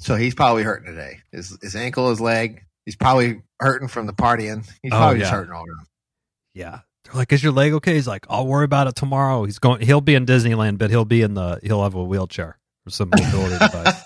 So he's probably hurting today. His ankle, his leg. He's probably hurting from the partying. He's probably just hurting all around. Yeah. They're like, is your leg okay? He's like, I'll worry about it tomorrow. He'll be in Disneyland, but he'll have a wheelchair or some mobility device.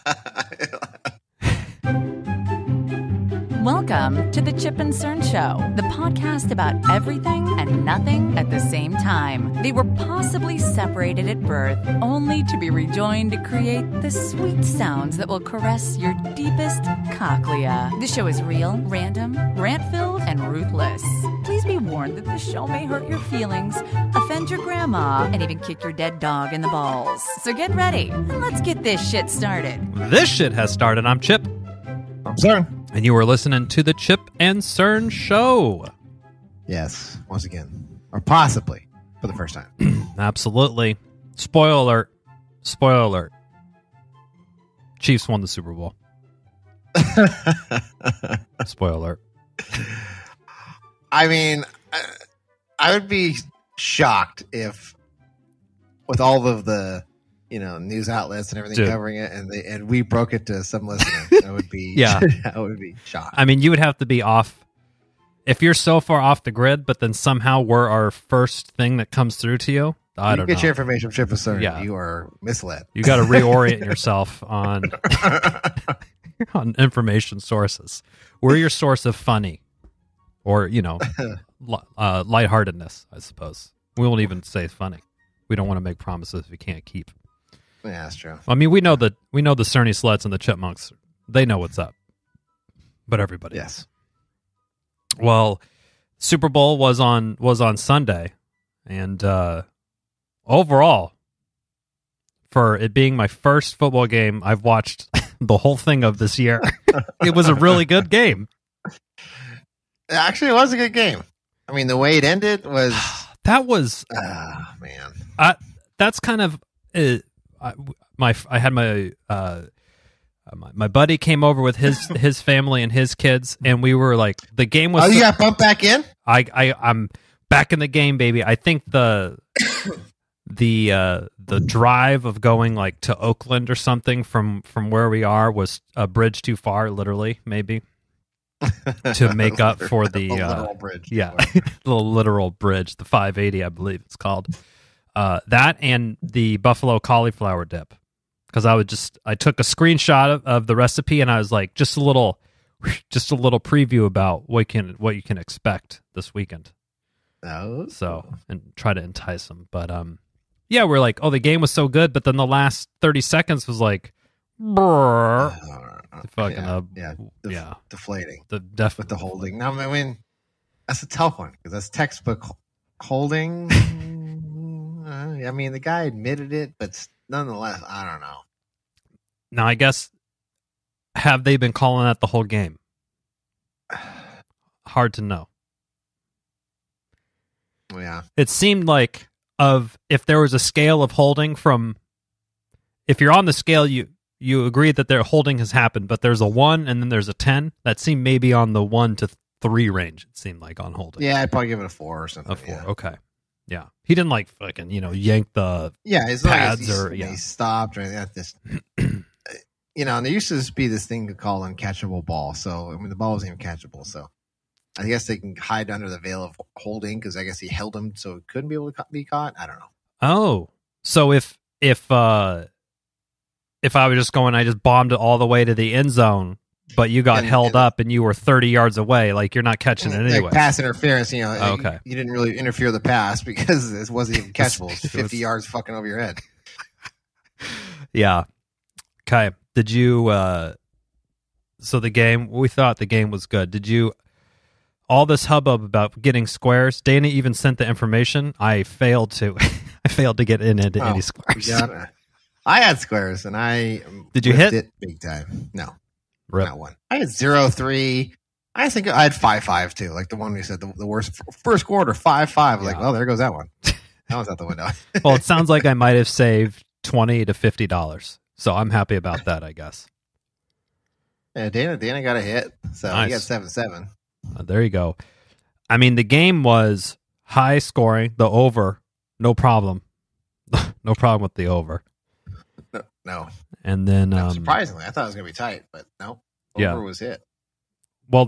Welcome to the Chip and Cern Show, the podcast about everything and nothing at the same time. They were possibly separated at birth, only to be rejoined to create the sweet sounds that will caress your deepest cochlea. The show is real, random, rant-filled, and ruthless. Please be warned that the show may hurt your feelings, offend your grandma, and even kick your dead dog in the balls. So get ready, and let's get this shit started. This shit has started. I'm Chip. I'm Cern. And you are listening to the Chip and Cern Show. Yes, once again. Or possibly for the first time. Absolutely. Spoiler alert. Spoiler alert. Chiefs won the Super Bowl. Spoiler alert. I mean, I would be shocked if, with all of the news outlets and everything covering it, and we broke it to some listener, that would be I would be shocked. I mean, you would have to be off if you're so far off the grid, but then somehow we're our first thing that comes through to you. I don't know. Get your information from Chip and Cern. Yeah. You are misled. You got to reorient yourself on on information sources. We're your source of funny, or lightheartedness, I suppose. We won't even say funny. We don't want to make promises we can't keep. Yeah, that's true. I mean, we know the Cerny Sluts and the Chipmunks. They know what's up, but everybody. Yes. Well, Super Bowl was on Sunday, and overall, for it being my first football game I've watched the whole thing of this year, it was a really good game. Actually, it was a good game. I mean, the way it ended was that was man. That's kind of I had my buddy came over with his family and his kids, and we were like, the game was. Oh, you got bumped back in? I'm back in the game, baby. I think the drive of going like to Oakland or something from where we are was a bridge too far, literally, maybe. To make up for the literal bridge. Yeah, the literal bridge, the 580, I believe it's called. That and the buffalo cauliflower dip, because I took a screenshot of the recipe, and I was like, just a little preview about what you can expect this weekend. Oh, so and try to entice them, but yeah, we're like, oh, the game was so good, but then the last 30 seconds was like, deflating. With the holding. Now, I mean, that's a tough one because that's textbook holding. I mean, the guy admitted it, but nonetheless, I don't know. Now, I guess, have they been calling that the whole game? Hard to know. Yeah. It seemed like if there was a scale of holding from, if you're on the scale, you agree that their holding has happened, but there's a 1 and then there's a 10. That seemed maybe on the 1 to 3 range, it seemed like, on holding. Yeah, I'd probably give it a 4 or something. A 4, okay. Yeah. He didn't like fucking, yank the pads he stopped or anything like this. And there used to just be this thing called uncatchable ball. So, I mean, the ball wasn't even catchable. So, I guess they can hide under the veil of holding because I guess he held him so it couldn't be able to be caught. I don't know. Oh. So, if I was just going, I just bombed it all the way to the end zone, but you got held up and you were 30 yards away, like you're not catching it anyway. Like pass interference, okay. You didn't really interfere the pass because it wasn't even catchable. It's 50 yards fucking over your head. Yeah. Okay. Did you, so we thought the game was good. Did you, all this hubbub about getting squares, Dana even sent the information. I failed to get into any squares. I had squares, and I did you hit it big time? No, Rip. Not one. I had 0-3. I think I had 5-5 too, like the one we said the worst first quarter 5-5. Yeah. Like, well, there goes that one. That one's out the window. Well, it sounds like I might have saved $20 to $50, so I'm happy about that, I guess. Yeah, Dana got a hit, so nice. He got 7-7. There you go. I mean, the game was high scoring. The over, no problem. No problem with the over. No. And then surprisingly, I thought it was going to be tight, but no. Over was hit. Well,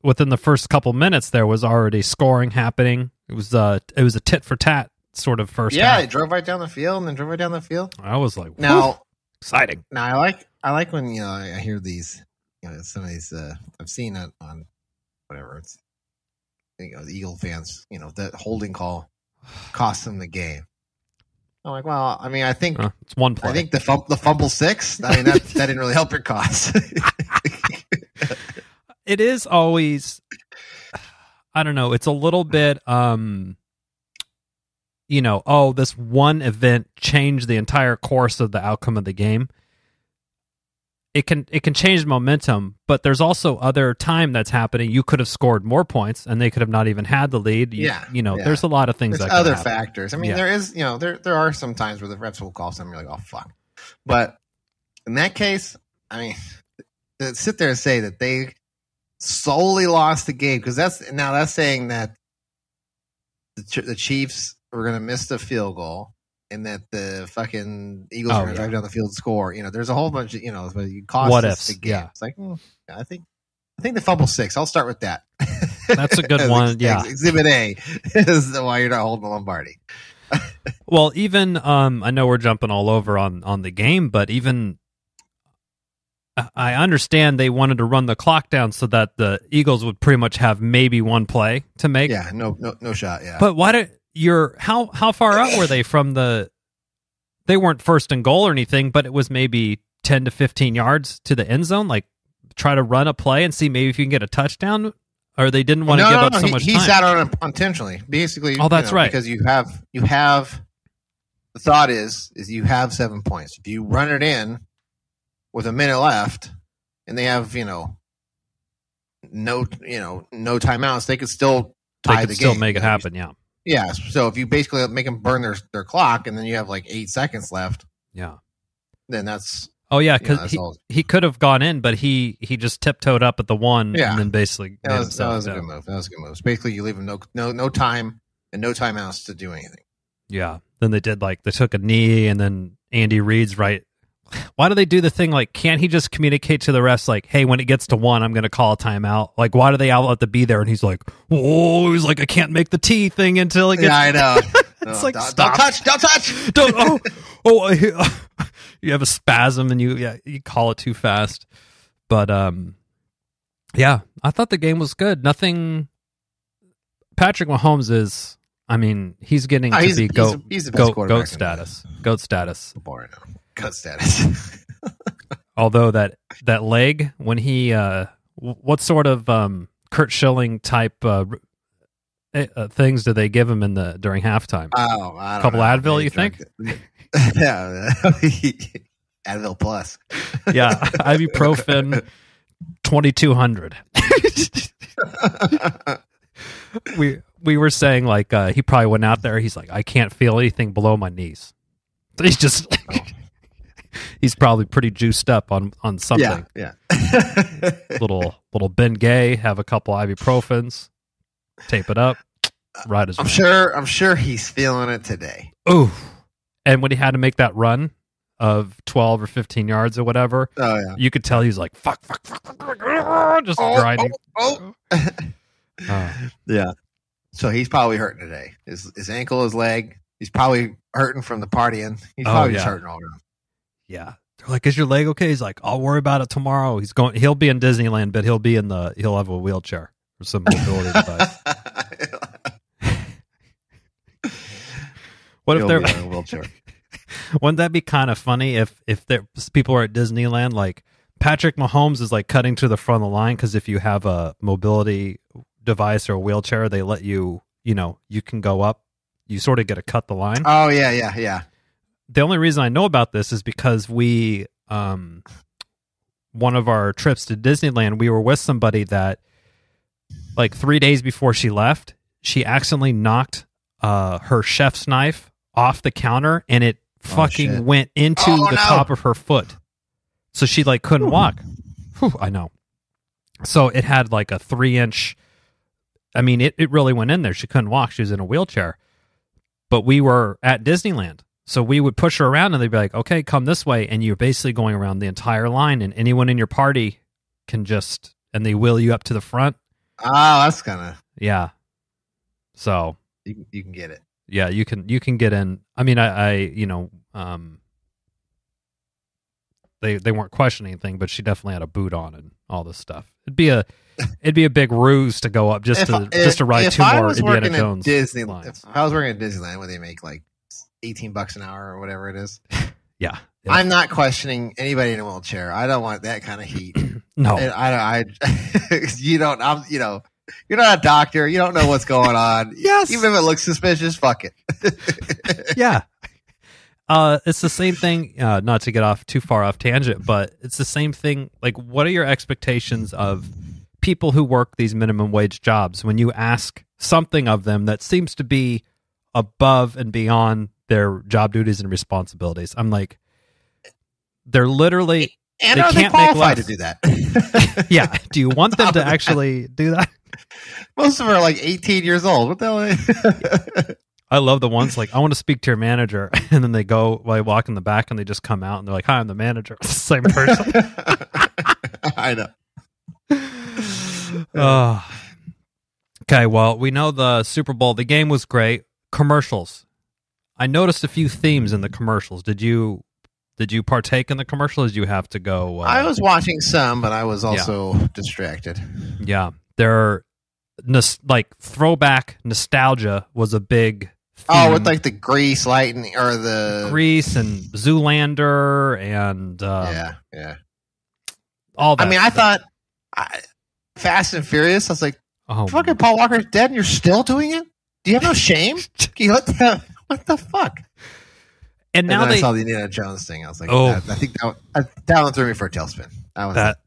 within the first couple minutes, there was already scoring happening. It was a tit for tat sort of first. Yeah, half. they drove right down the field and then drove right down the field. I was like, now exciting. Now I like when I hear these, some of these. I've seen it on whatever it's. The Eagle fans, that holding call cost them the game. I'm like, well, I mean, I think it's one play. I think the fumble 6. I mean, that didn't really help your cause. It is always, I don't know. It's a little bit, this one event changed the entire course of the outcome of the game. It can change momentum, but there's also other time that's happening. You could have scored more points, and they could have not even had the lead. There's a lot of things. There's other factors. I mean, there is, there are some times where the refs will call something, you're like, oh fuck. But in that case, I mean, to sit there and say that they solely lost the game because that's saying that the Chiefs were going to miss the field goal. And that the fucking Eagles are going to drive down the field and score. There's a whole bunch of, you cost what us ifs. the game. Yeah. It's like, I think the fumble 6. I'll start with that. That's a good one. Yeah. Exhibit A is why you're not holding the Lombardi. Well, even, I know we're jumping all over on the game, but even I understand they wanted to run the clock down so that the Eagles would pretty much have maybe one play to make. Yeah. No shot. Yeah. But why did how far out were they from they weren't first and goal or anything, but it was maybe 10 to 15 yards to the end zone, like try to run a play and see maybe if you can get a touchdown, or they didn't want to give up so much time. He sat on it intentionally, basically. Oh, that's right. Because you have the thought is you have 7 points. If you run it in with a minute left and they have, no timeouts, they could still tie the game. Still make it happen. Yeah. Yeah, so if you basically make them burn their clock and then you have like 8 seconds left, then that's... Oh, yeah, because he could have gone in, but he just tiptoed up at the one and then basically... That was a good move. That was a good move. So basically, you leave him no time and no timeouts to do anything. Yeah, then they took a knee and then Andy Reid's right... Why do they do the thing like, can't he just communicate to the refs like, hey, when it gets to 1, I'm going to call a timeout? Like, why do they all have to be there? And he's like, whoa, he's like, I can't make the T thing until it gets... Yeah, I know. It's like, stop. Don't touch. You have a spasm and you call it too fast. But, I thought the game was good. Nothing... Patrick Mahomes is... I mean, he's getting to be he's the best quarterback. Goat status. Boring. Cut status. Although that leg when he what sort of Kurt Schilling type things do they give him during halftime? Oh, I don't couple know. Advil, you think? Yeah, Advil Plus. Yeah, ibuprofen 2200. We were saying like he probably went out there. He's like, I can't feel anything below my knees. He's just. He's probably pretty juiced up on something. Yeah. little Bengay, have a couple ibuprofens, tape it up, ride his. I'm sure he's feeling it today. Ooh, and when he had to make that run of 12 or 15 yards or whatever, you could tell he's like fuck, just grinding. Yeah. So he's probably hurting today. His ankle, his leg. He's probably hurting from the partying. He's probably just hurting all around. Yeah. They're like, is your leg okay? He's like, I'll worry about it tomorrow. He'll be in Disneyland, but he'll have a wheelchair or some mobility device. What if they're in a wheelchair? Wouldn't that be kind of funny if people are at Disneyland, like Patrick Mahomes is like cutting to the front of the line because if you have a mobility device or a wheelchair, they let you can go up. You sort of get to cut the line. Oh yeah. The only reason I know about this is because we, one of our trips to Disneyland, we were with somebody that, like 3 days before she left, she accidentally knocked her chef's knife off the counter, and it fucking went into the top of her foot. So she like couldn't walk. Whew, I know. So it had like a 3-inch. I mean, it really went in there. She couldn't walk. She was in a wheelchair. But we were at Disneyland. So we would push her around, and they'd be like, okay, come this way. And you're basically going around the entire line, and anyone in your party can just, and they wheel you up to the front. Oh, that's kind of. Yeah. So. You can get it. Yeah, you can get in. I mean, they weren't questioning anything, but she definitely had a boot on and all this stuff. It'd be a big ruse to go up just to ride two more Indiana Jones. If I was working at Disneyland, where they make like $18 an hour or whatever it is. Yeah. I'm not questioning anybody in a wheelchair. I don't want that kind of heat. No, I you don't. You're not a doctor. You don't know what's going on. Yes. Even if it looks suspicious, fuck it. Yeah. It's the same thing, not to get off too far off tangent, but it's the same thing. Like, what are your expectations of people who work these minimum wage jobs when you ask something of them that seems to be above and beyond their job duties and responsibilities? I'm like, they're literally... And are they qualified to do that? Yeah. Do you want them to actually do that? Most of them are like 18 years old. What the hell? I love the ones like, I want to speak to your manager. And then they go, while I walk in the back, and they just come out and they're like, hi, I'm the manager. It's the same person. I know. Okay, well, we know the Super Bowl. The game was great. Commercials. I noticed a few themes in the commercials. Did you partake in the commercials? Did you have to go? I was watching some, but I was also distracted. Yeah. Like throwback nostalgia was a big theme. Oh, with like the Grease lighting or the Grease and Zoolander and yeah, all that. I mean, I thought Fast and Furious. I was like, fucking Paul Walker's dead, and you're still doing it? Do you have no shame? What the fuck? And now I saw the Indiana Jones thing. I was like, I think that one threw me for a tailspin. That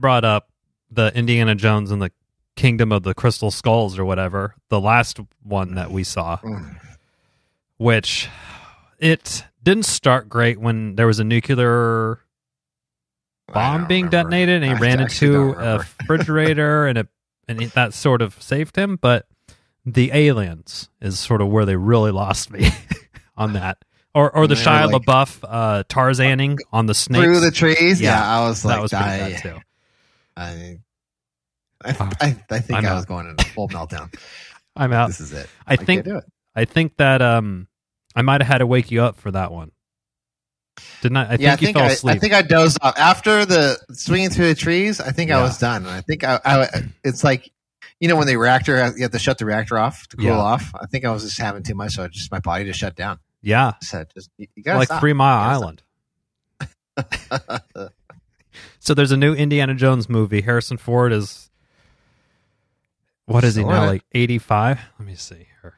brought up the Indiana Jones and the Kingdom of the Crystal Skulls or whatever, the last one that we saw, which it didn't start great when there was a nuclear bomb being detonated, and he ran into a refrigerator, and that sort of saved him. But the aliens is sort of where they really lost me on that. Or the Shia LaBeouf Tarzaning on the snakes through the trees. Yeah, I was like, that was pretty bad too. I think I was going into full meltdown. I'm out. This is it. I think that I might have had to wake you up for that one. Didn't I? I think you fell asleep. I think I dozed off after the swinging through the trees. I think I was done. And I think it's like, when the reactor, you have to shut the reactor off to cool off. I think I was just having too much, so my body just shut down. Yeah, you gotta like stop. 3 Mile Island. So there's a new Indiana Jones movie. Harrison Ford is, what is he now, like 85? Let me see here.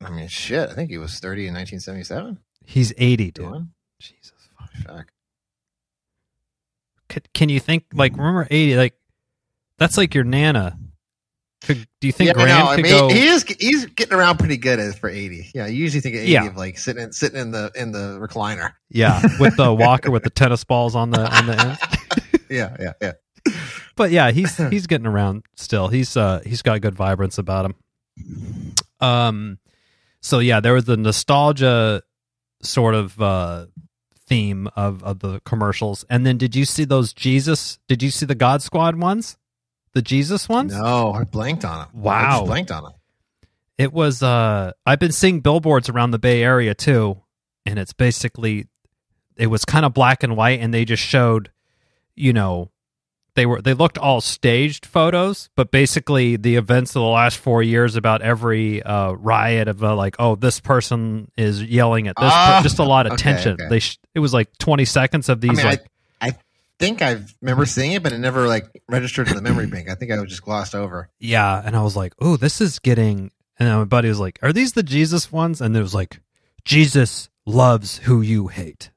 I mean, shit. I think he was 30 in 1977. He's 80, dude. Jesus fuck. Can you think, like, remember 80? Like, that's like your Nana. Do you think Graham could go? He's getting around pretty good for 80. Yeah, you usually think of 80 of like sitting in the recliner. Yeah, with the walker with the tennis balls on the end. Yeah. But yeah, he's getting around still. He's got good vibrance about him. So yeah, there was the nostalgia sort of theme of the commercials. And then did you see those Did you see the God Squad ones? The Jesus ones? No, I blanked on it. Wow. I just blanked on it. It was, I've been seeing billboards around the Bay Area too, and it's basically, it was kind of black and white, and they just showed, they looked all staged photos, but basically the events of the last 4 years about every riot of this person is yelling at this, just a lot of tension. Okay. It was like 20 seconds of these. I think I remember seeing it, but it never registered in the memory bank. I think I was just glossed over. Yeah, and I was like, "Oh, this is getting." And then my buddy was like, "Are these the Jesus ones?" And it was like, "Jesus loves who you hate.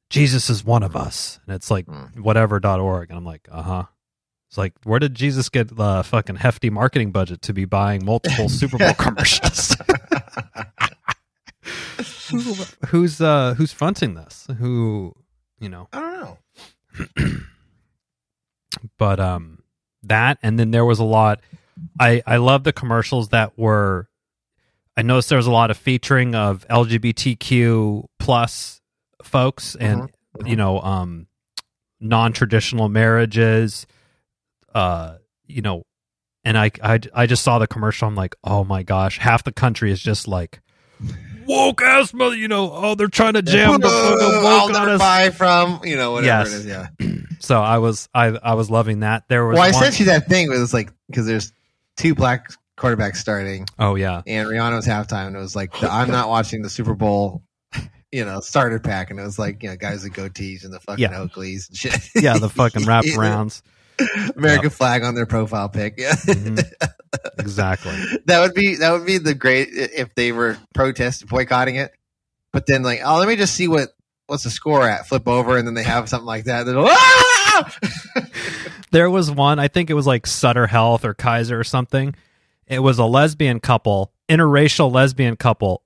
Jesus is one of us." And it's like whatever.org, and I'm like, It's like, where did Jesus get the fucking hefty marketing budget to be buying multiple Super Bowl commercials? Who's fronting this? I don't know. But that, and then there was a lot. I love the commercials that were I noticed there was a lot of featuring of LGBTQ plus folks and non-traditional marriages, and I just saw the commercial. I'm like, oh my gosh, half the country is just like woke ass mother. They're trying to jam the fucking woke on us. Buy from whatever it is. Yeah. So I was loving that. There was. Well, I sent you that thing where it's like because there's 2 black quarterbacks starting. Oh yeah. And Rihanna's halftime, and it was like I'm not watching the Super Bowl. Starter pack, and it was like guys with goatees and the fucking Oakleys and shit. Yeah, the fucking wraparounds. American flag on their profile pic. Yeah, exactly. That would be the great if they were boycotting it. But then like, let me just see what's the score at. Flip over, and then they have something like that. There was one. I think it was like Sutter Health or Kaiser or something. It was a lesbian couple, interracial lesbian couple,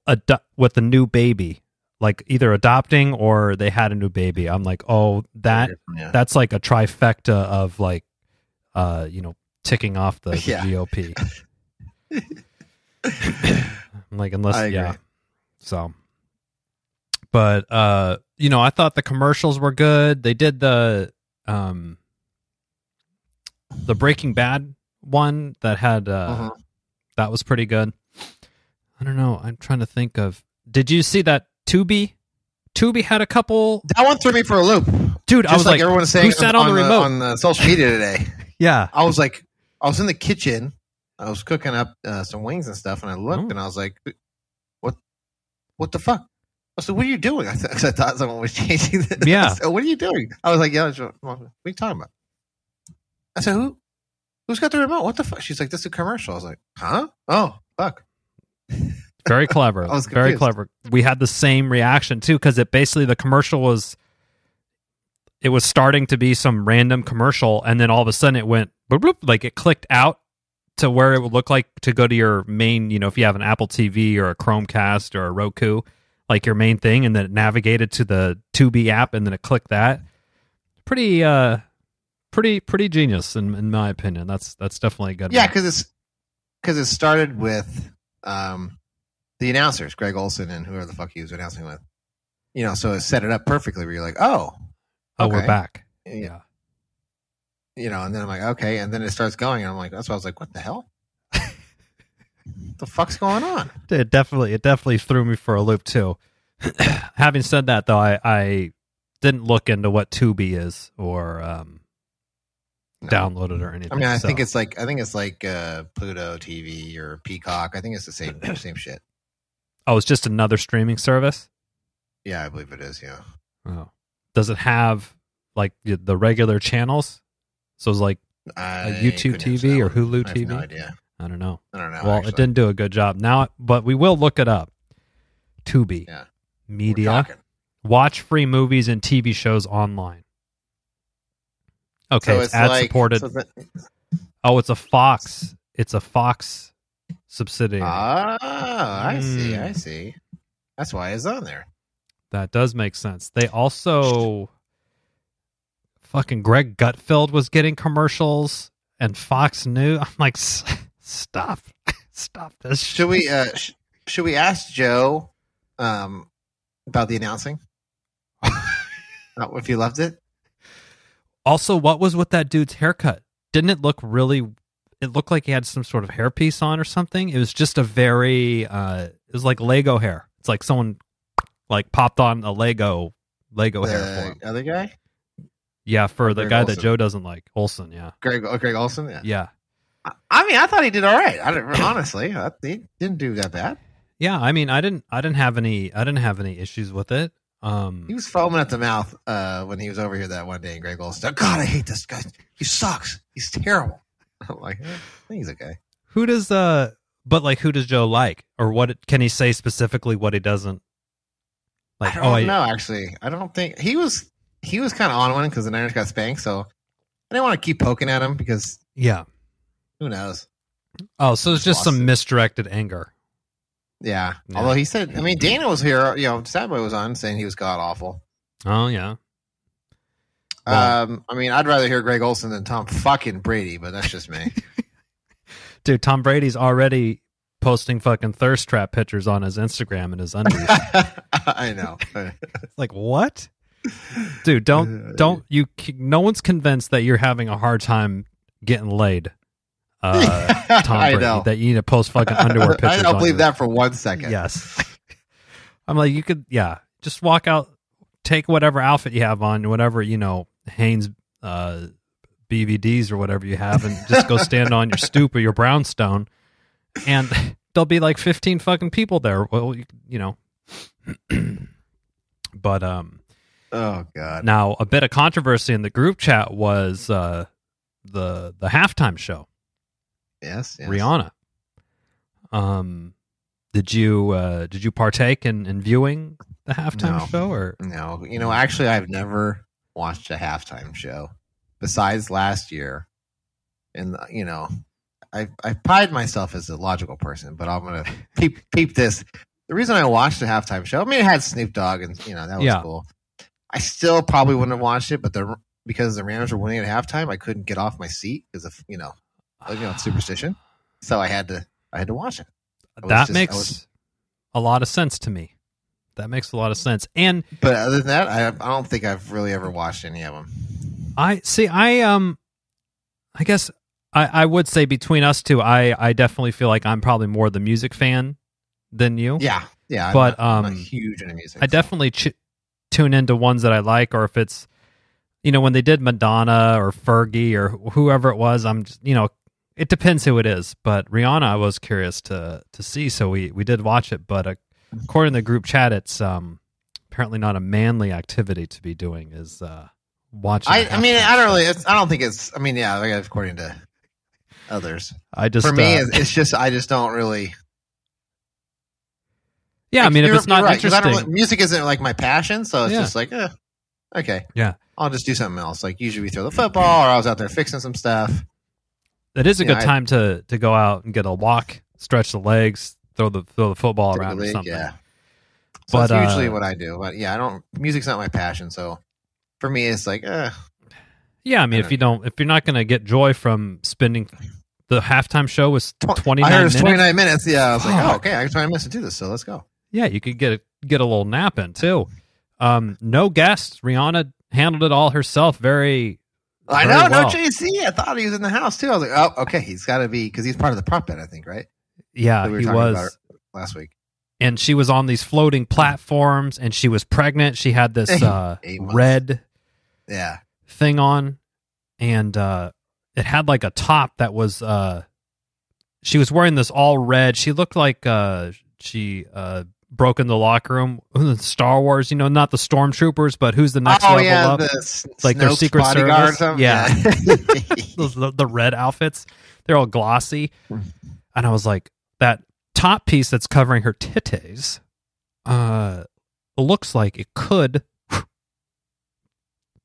with a new baby. Like either adopting or they had a new baby. I'm like, oh, that's like a trifecta of like, ticking off the GOP. I'm like, unless, So, but, I thought the commercials were good. They did the Breaking Bad one that had, that was pretty good. I don't know. I'm trying to think of, did you see that? Tubi had a couple. That one threw me for a loop, dude. I was like, everyone was saying, who sat on the remote on social media today? Yeah, I was in the kitchen. I was cooking up some wings and stuff, and I looked and I was like, "What the fuck?" I said, "What are you doing?" Because I thought someone was changing this. Yeah. Said, what are you doing? I was like, "Yeah, what are you talking about?" I said, "Who's got the remote? What the fuck?" She's like, "This is a commercial." I was like, "Huh? Oh, fuck." Very clever. Very clever. We had the same reaction too, because the commercial was starting to be some random commercial, and then all of a sudden it went bloop, bloop, like it clicked out to where it would look like to go to your main, if you have an Apple TV or a Chromecast or a Roku, like your main thing, and then it navigated to the Tubi app, and then it clicked that. Pretty genius in my opinion. That's definitely good. Yeah, because it started with the announcers, Greg Olson and whoever the fuck he was announcing with. So it set it up perfectly where you're like, oh, we're back. Yeah. And then I'm like, okay. And then it starts going, and I'm like, that's why I was like, what the hell? What the fuck's going on? It definitely threw me for a loop too. Having said that, though, I didn't look into what Tubi is or download it or anything. I mean, I think it's like Pluto TV or Peacock. I think it's the same shit. Oh, it's just another streaming service? Yeah, I believe it is, yeah. Oh. Does it have like the regular channels? So it's like a YouTube TV or Hulu TV? I have no idea. I don't know. Well, actually. It didn't do a good job. Now, but we will look it up. Tubi. Yeah. Media. Watch free movies and TV shows online. Okay, so it's ad supported. It's a Fox. It's a Fox subsidiary. I see. That's why it's on there. That does make sense. They also fucking Greg Gutfeld was getting commercials and Fox News. I'm like, stop this. Should we ask Joe about the announcing? If you loved it. Also, what was with that dude's haircut? Didn't it look it looked like he had some sort of hairpiece on or something? It was just a very, it was like Lego hair. It's like someone like popped on a Lego hair for him. Other guy? Yeah, for the Greg guy Olson. That Joe doesn't like. Olson, yeah. Greg Olson? Yeah. Yeah. I mean, I thought he did all right. Honestly, he didn't do that bad. Yeah, I mean, I didn't have any issues with it. He was foaming at the mouth when he was over here that one day. And Greg Olson said, "God, I hate this guy. He sucks. He's terrible." I'm like, I think he's okay. Who does Joe like, or what can he say specifically? What he doesn't like? I don't know. Actually, I don't think he was kind of on one because the Niners got spanked. So I didn't want to keep poking at him because who knows? Oh, so it's just some misdirected anger. Yeah. Although he said, I mean, Dana was here, Sadboy was on saying he was god awful. Oh, yeah. Well, I mean, I'd rather hear Greg Olson than Tom fucking Brady, but that's just me. Dude, Tom Brady's already posting fucking thirst trap pictures on his Instagram and his undies. I know. It's like, what? Dude, don't you? No one's convinced that you're having a hard time getting laid. Tom Brady, know. that you need to post fucking underwear pictures. I don't believe that for 1 second. Yes. I'm like, you could, just walk out, take whatever outfit you have on, whatever, Hanes BVDs or whatever you have, and just go stand on your stoop or your brownstone, and there'll be like 15 fucking people there. Well, but oh god. Now a bit of controversy in the group chat was the halftime show. Yes. Rihanna. Did you partake in viewing the halftime show or no? Actually, I've never watched a halftime show besides last year, and I pride myself as a logical person, but I'm gonna peep this. The reason I watched the halftime show, I mean, it had Snoop Dogg, and that was cool. I still probably wouldn't have watched it, but because the Rams were winning at halftime, I couldn't get off my seat because of superstition. So I had to watch it. That makes a lot of sense to me. That makes a lot of sense. But other than that, I don't think I've really ever watched any of them. I guess I would say between us two, I definitely feel like I'm probably more the music fan than you. Yeah. But I'm not huge into music. I definitely tune into ones that I like, or if it's when they did Madonna or Fergie or whoever it was, I'm just it depends who it is. But Rihanna, I was curious to see, so we did watch it. But according to the group chat, it's apparently not a manly activity to be doing. Is watching. I don't think it's. I mean, yeah, according to others. For me, it's just I just don't really. Yeah, I mean, if it's not interesting, music isn't like my passion, so it's just like, okay, yeah, I'll just do something else. Like usually we throw the football, or I was out there fixing some stuff. It is a good time to go out and get a walk, stretch the legs, throw the football around or something. Yeah, so that's usually what I do. But yeah, music's not my passion, so for me, it's like, yeah, I mean, if you're not going to get joy from spending the halftime show was 29 minutes. I heard it was 29 minutes. Yeah, I was like, oh, okay, I got 20 minutes to do this, so let's go. Yeah, you could get a little nap in too. No guests. Rihanna handled it all herself. Very well. No JC. I thought he was in the house too. I was like, oh, okay, he's got to be because he's part of the prop bet, I think, right? Yeah, he was last week. And she was on these floating platforms, and she was pregnant. She had this red thing on, and it had like a top that was. She was wearing this all red. She looked like she broke in the locker room. Star Wars, not the stormtroopers, but who's the next level up? Like their Secret Service. Yeah, the red outfits. They're all glossy, and I was like, that top piece that's covering her titties looks like it could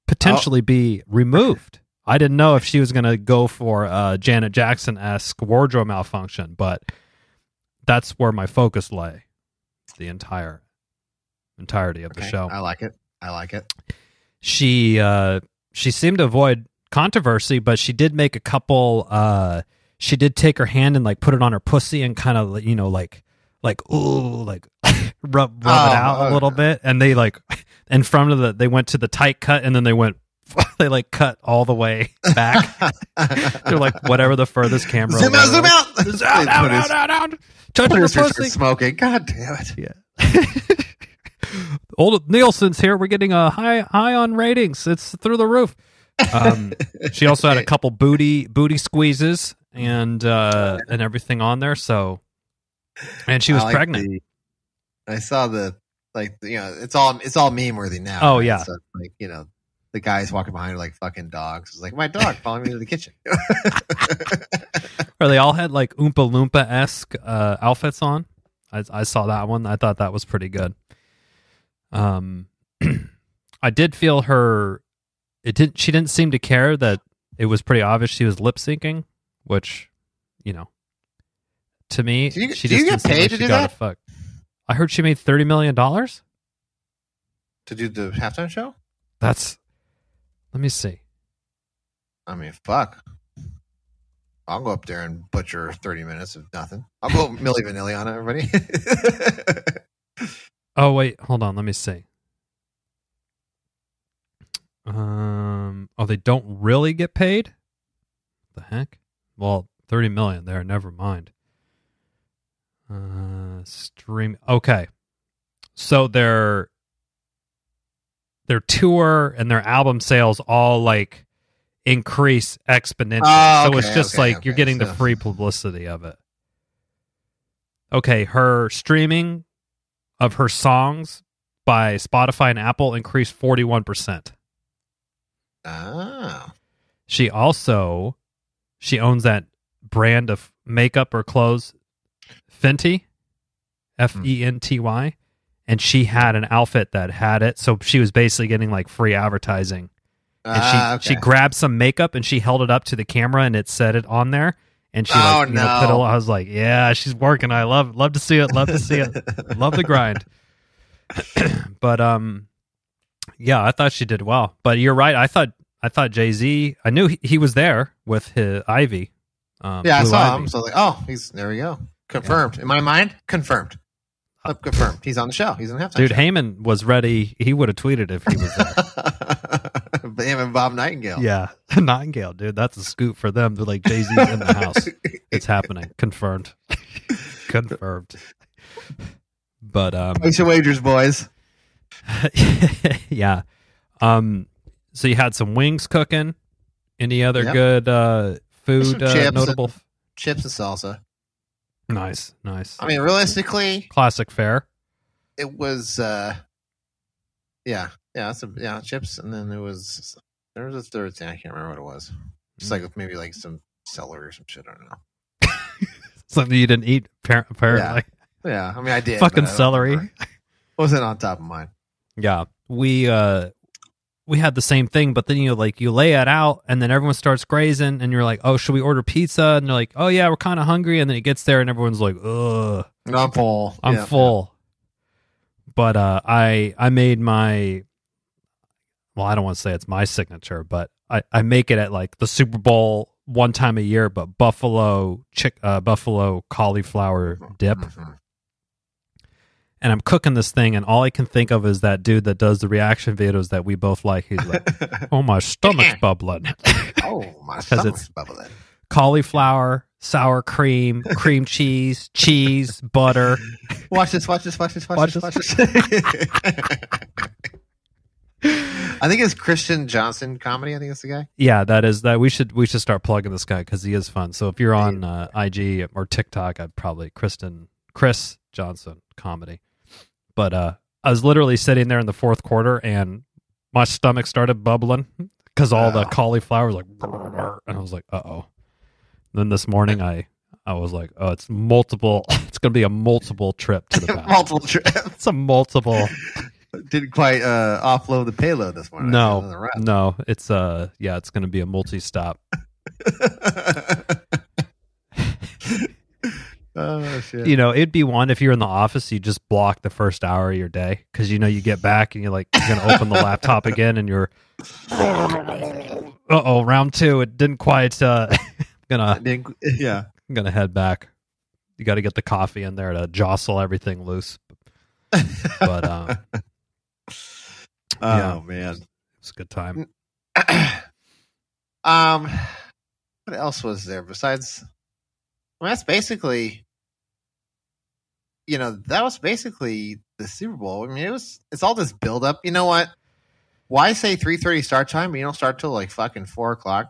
potentially be removed. I didn't know if she was going to go for Janet Jackson-esque wardrobe malfunction, but that's where my focus lay. The entirety of the show. I like it. She seemed to avoid controversy, but she did make a couple. She did take her hand and like put it on her pussy and kind of like rub it out a little bit. And they like in front of they went to the tight cut, and then they like cut all the way back. They're like whatever the furthest camera. Zoom out! Out! Touching her pussy. Smoking. God damn it! Yeah. Old Nielsen's here. We're getting a high on ratings. It's through the roof. She also had a couple booty squeezes and everything on there. So, and she was pregnant. I saw it's all meme worthy now. Oh right? yeah. So, the guys walking behind her like fucking dogs. It's like my dog following me to the kitchen. Or they all had like Oompa Loompa-esque outfits on. I saw that one. I thought that was pretty good. I did feel her. She didn't seem to care that it was pretty obvious she was lip syncing, which, to me, she just get paid to do that? Fuck. I heard she made $30 million to do the halftime show. Let me see. I mean, fuck. I'll go up there and butcher 30 minutes of nothing. I'll go Milli Vanilli on it, everybody. Oh, wait. Hold on. Let me see. They don't really get paid? The heck? Well, 30 million there. Never mind. Stream. Okay. So their tour and their album sales all like increase exponentially. So it's just you're getting the free publicity of it. Okay, her streaming of her songs by Spotify and Apple increased 41%. Oh. She owns that brand of makeup or clothes, Fenty, Fenty, and she had an outfit that had it, so she was basically getting like free advertising. And she grabbed some makeup and she held it up to the camera and it said it on there. And she put I was like, yeah, she's working. I love to see it. Love to see it. Love the grind. But yeah, I thought she did well. But you're right. I thought Jay-Z. I knew he was there with his Ivy. I saw him. So I was like, there we go. Confirmed. Yeah. In my mind, confirmed. Confirmed. He's on the show. He's in the halftime. Dude, show. Heyman was ready. He would have tweeted if he was there. Him and Bob Nightingale. Yeah, Nightingale, dude. That's a scoop for them. They're like, Jay-Z's in the house. It's happening. Confirmed. Confirmed. But place your wagers, boys. Yeah. So you had some wings cooking. Any other good food notable? Chips and salsa. Nice. I mean, realistically, classic fare. It was, chips, and then there was a third thing. I can't remember what it was. Just like maybe like some celery or some shit. I don't know. Something you didn't eat, apparently. Yeah. I mean, I did. Fucking celery. Wasn't on top of mine. Yeah, we had the same thing, but then you lay it out, and then everyone starts grazing, and you're like, "Oh, should we order pizza?" And they're like, "Oh yeah, we're kind of hungry." And then it gets there, and everyone's like, "Ugh, I'm full. I'm full." But I made my, well, I don't want to say it's my signature, but I make it at like the Super Bowl one time a year, but buffalo cauliflower dip. Mm-hmm. And I'm cooking this thing, and all I can think of is that dude that does the reaction videos that we both like. He's like, "Oh, my stomach's bubbling." Oh, my stomach's bubbling. Cauliflower, sour cream, cream cheese, butter. Watch this. I think it's Christian Johnson comedy. I think it's the guy. Yeah, that is that. We should start plugging this guy because he is fun. So if you're on IG or TikTok, I'd probably Chris Johnson comedy. But I was literally sitting there in the fourth quarter, and my stomach started bubbling because all the cauliflower was like, and I was like, "Uh-oh." Then this morning, I was like, "Oh, it's multiple. It's going to be a multiple trip to the bathroom." Multiple trip. It's a multiple. Didn't quite offload the payload this morning. No. It's it's going to be a multi-stop. Oh shit! It'd be one if you're in the office, you just block the first hour of your day because you get back and you're like you're gonna open the laptop again and you're round two. It didn't quite. Gonna head back. You got to get the coffee in there to jostle everything loose. But man, it's a good time. What else was there besides? Well, that's basically, that was basically the Super Bowl. I mean, it's all this build up. You know what? Why say 3:30 start time? But you don't start till like fucking 4:00.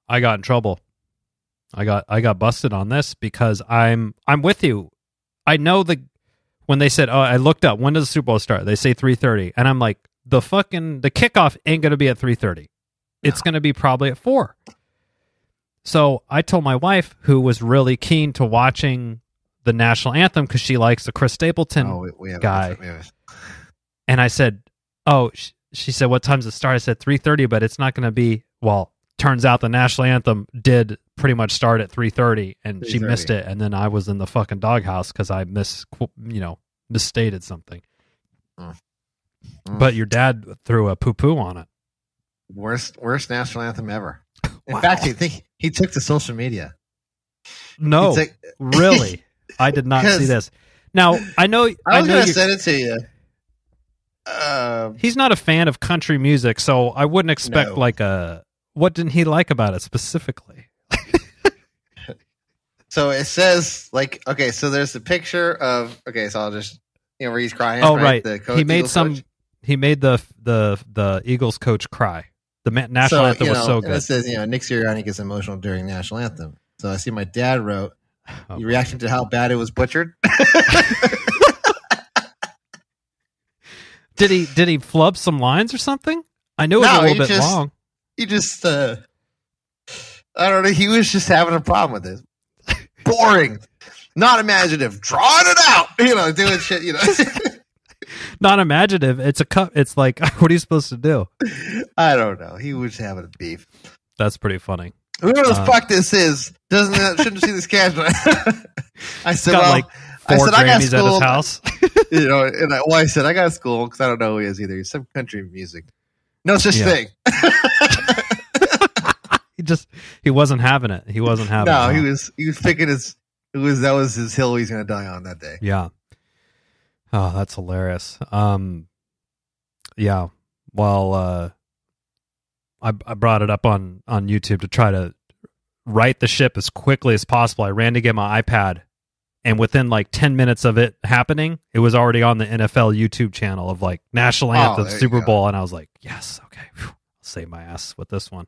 I got in trouble. I got busted on this because I'm with you. I know when they said, I looked up, when does the Super Bowl start? They say 3:30, and I'm like, the kickoff ain't gonna be at 3:30. It's gonna be probably at 4. So I told my wife, who was really keen to watching the national anthem because she likes the Chris Stapleton guy, and I said, she said, "What time's it start?" I said 3:30, but it's not going to be. Well, turns out the national anthem did pretty much start at 3:30, and she missed it, and then I was in the fucking doghouse because I misstated something. But your dad threw a poo-poo on it. Worst national anthem ever. In fact, he He took to social media. No, really, I did not see this. Now I know. I was going to send it to you. He's not a fan of country music, so I wouldn't expect what didn't he like about it specifically? So it says so there's a picture of so I'll just where he's crying. Oh right, he made coach. He made the Eagles coach cry. The national anthem was so good. And it says Nick Sirianni gets emotional during the national anthem. So I see my dad wrote your reaction to how bad it was butchered. Did he flub some lines or something? I knew it was a little bit long. He just I don't know. He was just having a problem with it. Boring, not imaginative, drawing it out. Doing shit. Not imaginative. It's It's like, what are you supposed to do? I don't know. He was having a beef. That's pretty funny. Whoever the fuck this is shouldn't see this cash. I said, got four Grammys at his house. I said I got school because I don't know who he is either. He's some country music. No such thing. He wasn't having it. He wasn't having it. No, he was picking that was his hill he's going to die on that day. Yeah. Oh, that's hilarious. Yeah. Well, I brought it up on YouTube to try to right the ship as quickly as possible. I ran to get my iPad, and within 10 minutes of it happening, it was already on the NFL YouTube channel of national anthem, Super Bowl, and I was like, yes, okay, I'll save my ass with this one.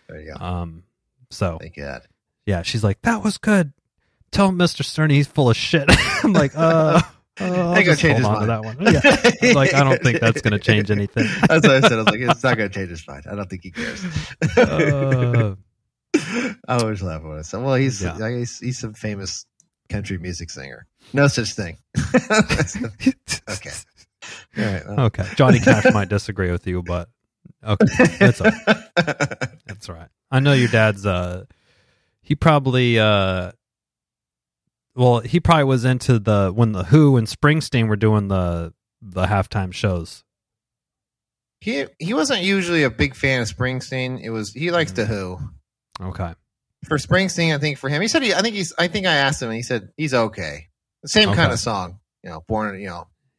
There you go. So thank God. Yeah, she's like, that was good. Tell Mr. Cerny he's full of shit. I'm like, I'll just hold on to that one. Yeah. I don't think that's going to change anything. That's what I said. I was like, it's not going to change his mind. I don't think he cares. I always laugh when I say, well, he's some famous country music singer. No such thing. Okay. All right. Well. Okay. Johnny Cash might disagree with you, but okay. That's all right. That's all right. I know your dad's, he probably was into when the Who and Springsteen were doing the halftime shows. He wasn't usually a big fan of Springsteen. He likes the Who. Okay. For Springsteen, I think for him, he said I think I asked him and he said he's okay. The same kind of song, born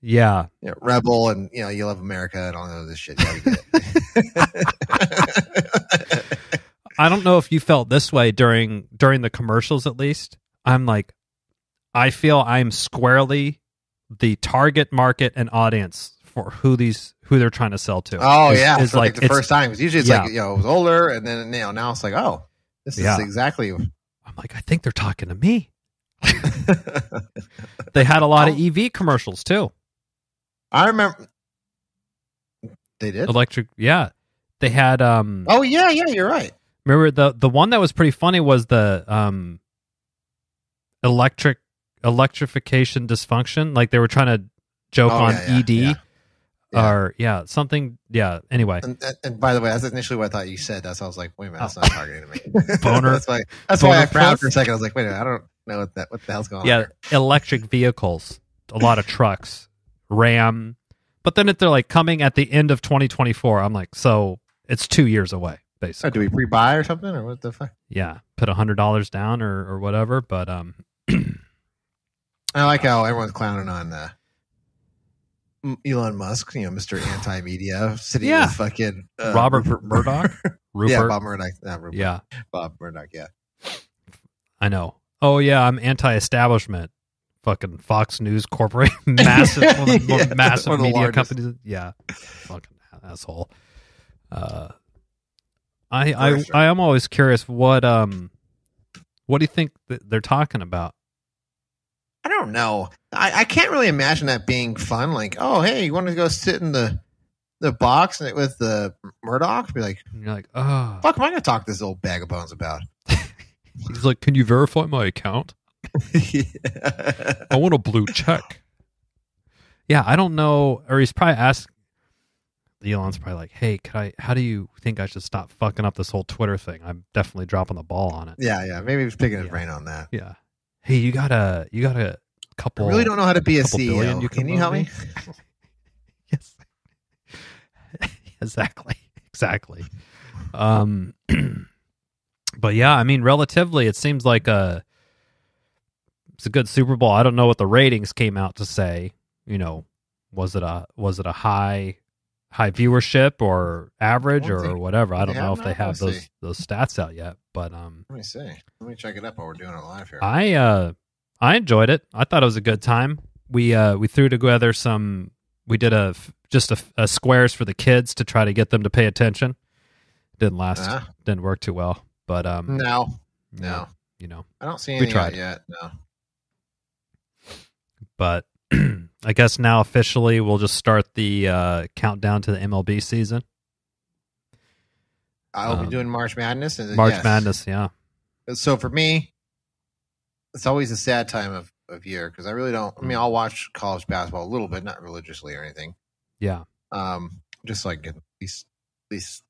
yeah, Rebel and You Love America and all of this shit. Yeah, we get it. I don't know if you felt this way during the commercials. At least I'm like, I feel I'm squarely the target market and audience for who they're trying to sell to. Oh yeah, it's like the first time. Because usually it's it was older, and then now it's like, oh, this is exactly. I'm like, I think they're talking to me. They had a lot of EV commercials too. I remember they did electric. Yeah, they had. Oh yeah, you're right. Remember the one that was pretty funny was the electrification dysfunction. Like they were trying to joke on ED or something. Yeah. Anyway, and by the way, that's initially what I thought you said. That's why I was like, wait a minute, that's not targeting me. Boner. that's why I frowned for a second. I was like, wait a minute, I don't know what the hell's going on. Yeah, electric vehicles, a lot of trucks, Ram, but then if they're like coming at the end of 2024, I'm like, so it's 2 years away, basically. Do we pre-buy or something, or what the fuck? Yeah, put $100 down or whatever. But I like how everyone's clowning on Elon Musk, Mr. Anti-Media, sitting with fucking Robert Murdoch. Yeah, Bob Murdoch. Not Rupert. Yeah, Bob Murdoch. Yeah, I know. Oh yeah, I'm anti-establishment. Fucking Fox News Corporation, massive media companies. Yeah, fucking asshole. I am always curious what do you think that they're talking about? I don't know. I can't really imagine that being fun. Like, oh hey, you want to go sit in the box with the Murdoch? Be like, you're like, oh fuck, am I gonna talk to this old bag of bones about? He's like, can you verify my account? I want a blue check. Yeah, I don't know. Or he's probably asked. Elon's probably like, hey, how do you think I should stop fucking up this whole Twitter thing? I'm definitely dropping the ball on it. Yeah. Maybe he's picking his brain on that. Yeah. Hey, you got a couple. I really don't know how to be a CEO. Can you help me? Yes. But yeah, I mean, relatively, it seems like it's a good Super Bowl. I don't know what the ratings came out to say. You know, was it a high viewership or average or whatever? I don't know if they have those stats out yet. But let me see. Let me check it up while we're doing it live here. I enjoyed it. I thought it was a good time. We threw together some. We did a squares for the kids to try to get them to pay attention. Didn't last. Didn't work too well. But no. You know, I don't see anything out yet. No. But I guess now officially we'll just start the countdown to the MLB season. I'll be doing March Madness. Madness, yeah. So for me, it's always a sad time of year because I really don't. I mean, I'll watch college basketball a little bit, not religiously or anything. Yeah. Just so I can at least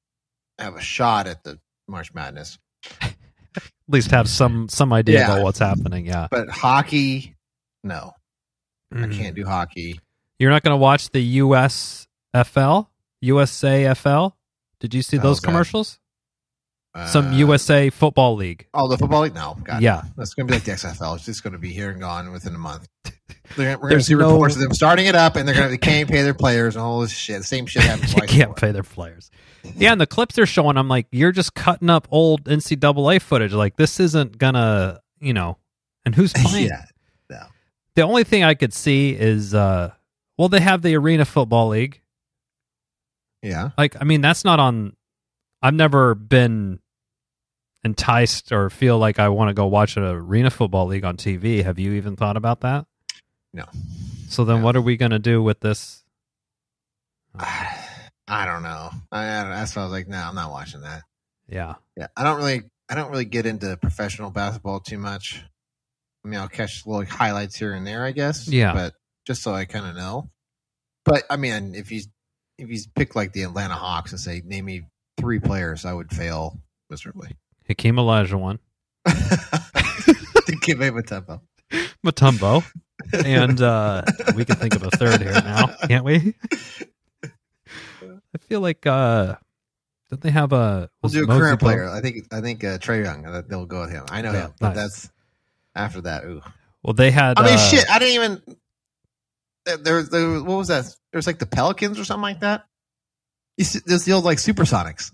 have a shot at the March Madness. At least have some idea about what's happening. Yeah. But hockey, no. I can't do hockey. You're not going to watch the USFL? Did you see those commercials? Some USA Football League. Oh, the Football League? No. God, yeah. That's going to be like the XFL. It's just going to be here and gone within a month. We're going to see reports of them starting it up, and they can't pay their players and all this shit. The same shit happens twice. They can't pay their players. Yeah, and the clips they're showing, I'm like, you're just cutting up old NCAA footage. Like, this isn't going to, and who's playing? Yeah. No. The only thing I could see is, they have the Arena Football League. Yeah. Like, I mean, that's not on. I've never been enticed or feel like I want to go watch an Arena Football League on TV. Have you even thought about that? No. So then what are we going to do with this? I don't know. That's why I was like, no, I'm not watching that. Yeah. Yeah. I don't really get into professional basketball too much. I mean, I'll catch little highlights here and there, I guess. Yeah. But just so I kind of know. But I mean, if you pick like the Atlanta Hawks and say, name me 3 players, I would fail miserably. Hakeem Olajuwon. Mutombo. Mutombo. And we can think of a third here now, can't we? I feel like don't they have a? We'll do a current player. I think Trae Young. They'll go with him. I know him, but that's after that. Ooh. Well, they had. I mean, shit. I didn't even. There. What was that? There was like the Pelicans or something like that. There's the old like Supersonics.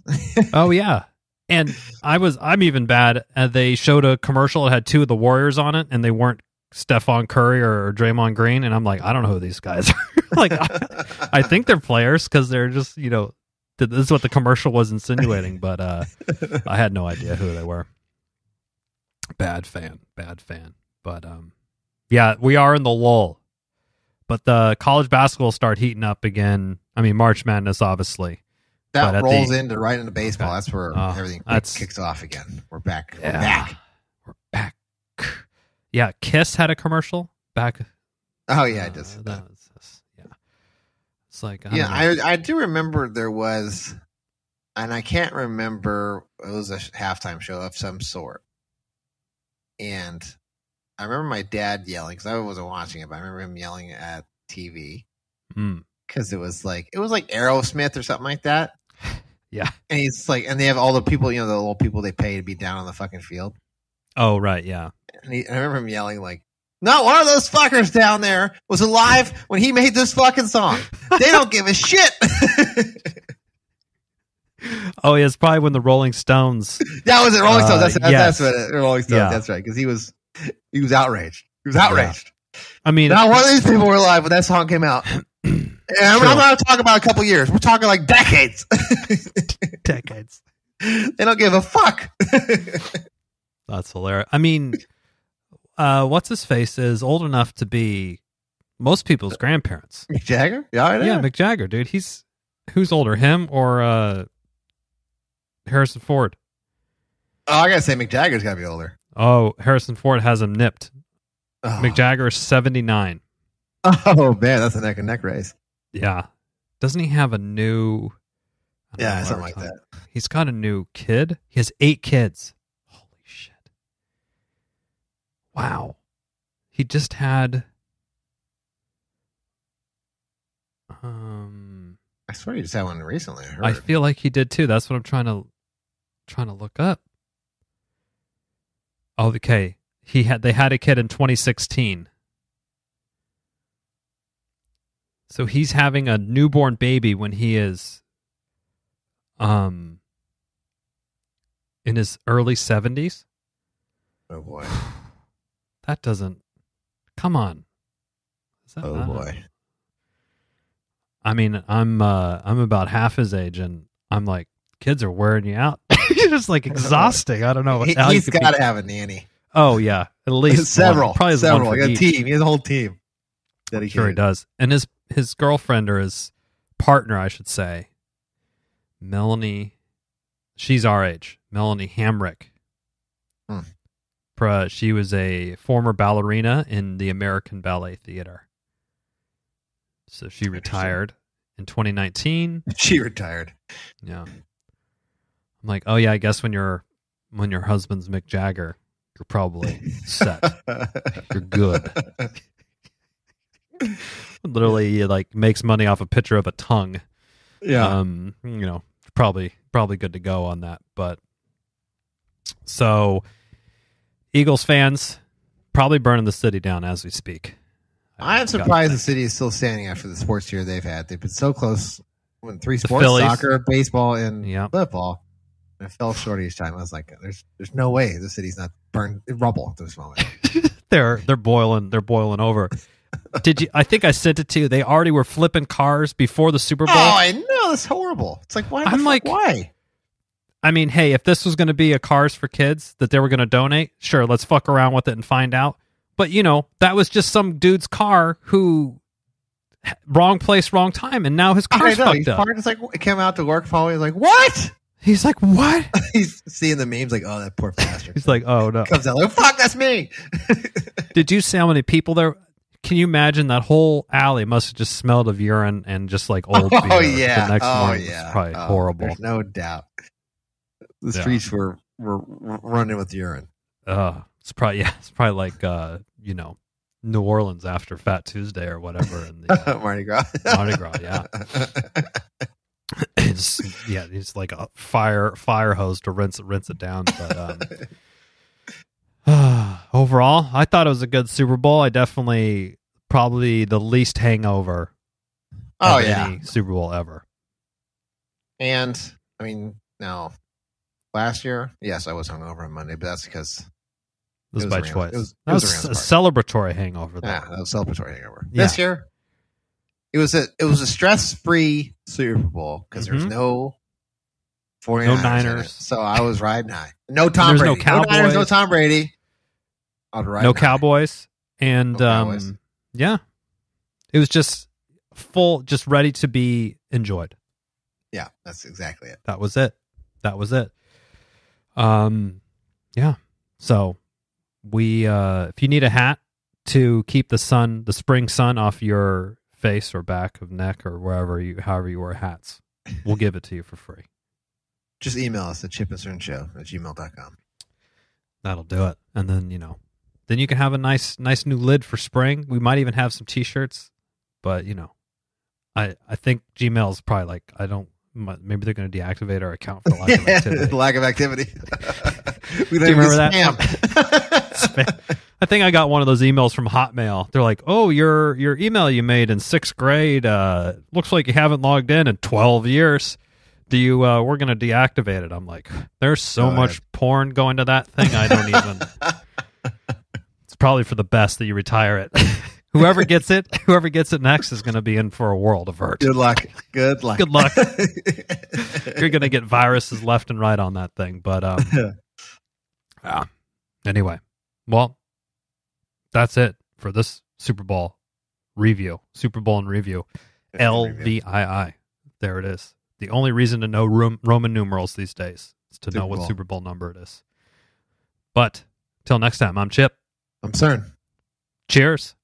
Oh yeah, and I'm even bad. They showed a commercial. It had 2 of the Warriors on it, and they weren't Stephon Curry or Draymond Green, and I'm like, I don't know who these guys are. Like, I think they're players because they're just, this is what the commercial was insinuating, but I had no idea who they were. Bad fan. But yeah, we are in the lull. But the college basketball will start heating up again. I mean, March Madness, obviously. That rolls right into baseball. That's where everything kicks off again. We're back. Yeah, we're back. Yeah, Kiss had a commercial back. Oh yeah, it does. Yeah, it's like I do remember there was, and I can't remember. It was a halftime show of some sort, and I remember my dad yelling because I wasn't watching it, but I remember him yelling at TV because it was like Aerosmith or something like that. Yeah, and he's like, and they have all the people, the little people they pay to be down on the fucking field. Oh right, yeah. And I remember him yelling like, "Not one of those fuckers down there was alive when he made this fucking song. They don't give a shit." Oh, yeah, it's probably when the Rolling Stones. That was it, Rolling Stones. That's what it, Rolling Stones. Yeah. That's right, because he was outraged. He was outraged. Yeah. I mean, not one of these people were alive when that song came out. And I'm not talking about a couple years. We're talking like decades. Decades. They don't give a fuck. That's hilarious. I mean, what's his face is old enough to be most people's grandparents. Mick Jagger? Yeah, Mick Jagger, dude. Who's older, him or Harrison Ford? Oh, I gotta say Mick Jagger's gotta be older. Oh, Harrison Ford has him nipped. Oh. Mick Jagger is 79. Oh man, that's a neck and neck race. Yeah. Doesn't he have a new? Yeah, something like that. He's got a new kid. He has 8 kids. Holy shit! Wow. He just had. I swear you just had one recently. I feel like he did too. That's what I'm trying to look up. Okay. They had a kid in 2016. So he's having a newborn baby when he is in his early 70s. Oh boy. That doesn't. Come on. Is that Oh boy. I mean, I'm about half his age, and I'm like, kids are wearing you out. You're just like exhausting. I don't know. He's got to have a nanny. Oh yeah, at least several. One. Probably several. One Like for a each. team. He has a whole team. I'm sure he does. And his girlfriend, or his partner, I should say, Melanie. She's our age. Melanie Hamrick. She was a former ballerina in the American Ballet Theater. So she retired in 2019. She retired. Yeah. I'm like, oh yeah, I guess when your husband's Mick Jagger, you're probably set. You're good. Literally, like, makes money off a picture of a tongue. Yeah. Probably good to go on that. But so, Eagles fans probably burning the city down as we speak. I am surprised the city is still standing after the sports year they've had. They've been so close. When 3 sports: soccer, baseball, and football. And it fell short each time. I was like, "There's no way the city's not burned rubble at this moment." They're boiling over. Did you? I think I sent it to you. They already were flipping cars before the Super Bowl. Oh, I know, it's horrible. It's like, why? I mean, hey, if this was going to be a Cars for Kids that they were going to donate, sure, let's fuck around with it and find out. But that was just some dude's car who wrong place, wrong time, and now his car's fucked up. It's like, it came out to work following. He's like, what? He's like, what? He's seeing the memes like, oh, that poor bastard. He's like, oh no. Comes out like, fuck, that's me. Did you see how many people there? Can you imagine that whole alley must have just smelled of urine and just like old beer? Oh yeah. The next morning was probably horrible. There's no doubt. The streets were running with urine. It's probably like New Orleans after Fat Tuesday or whatever in the Mardi Gras. Mardi Gras, yeah. It's like a fire hose to rinse it down. But overall, I thought it was a good Super Bowl. I definitely probably the least hangover of any Super Bowl ever. And I mean, now last year, yes, I was hungover on Monday, but that's because it was by choice. That was a celebratory hangover. Yeah, that was a celebratory hangover. Yeah. This year, it was a stress-free Super Bowl because there's no 49ers. No Niners. So I was riding high. No Tom Brady. No Cowboys. No Niners, no Tom Brady. I was riding high. Cowboys. And Cowboys. It was just full, just ready to be enjoyed. Yeah, that's exactly it. That was it. Yeah. So we, if you need a hat to keep the spring sun off your face or back of neck or however you wear hats, we'll give it to you for free. Just email us at chipandcernshow@gmail.com. That'll do it. And then, then you can have a nice new lid for spring. We might even have some t-shirts, but I think Gmail is probably like, maybe they're going to deactivate our account for lack of activity. Lack of activity. Do you remember that? Spam. I think I got one of those emails from Hotmail. They're like, "Oh, your email you made in 6th grade looks like you haven't logged in 12 years. Do you? We're going to deactivate it." I'm like, "There's so much porn going to that thing. I don't even." It's probably for the best that you retire it. Whoever gets it next is going to be in for a world of hurt. Good luck. You're going to get viruses left and right on that thing. But anyway, well, that's it for this Super Bowl review. Super Bowl and review. LVII. There it is. The only reason to know Roman numerals these days is to know what Super Bowl number it is. But till next time, I'm Chip. I'm CERN. Cheers.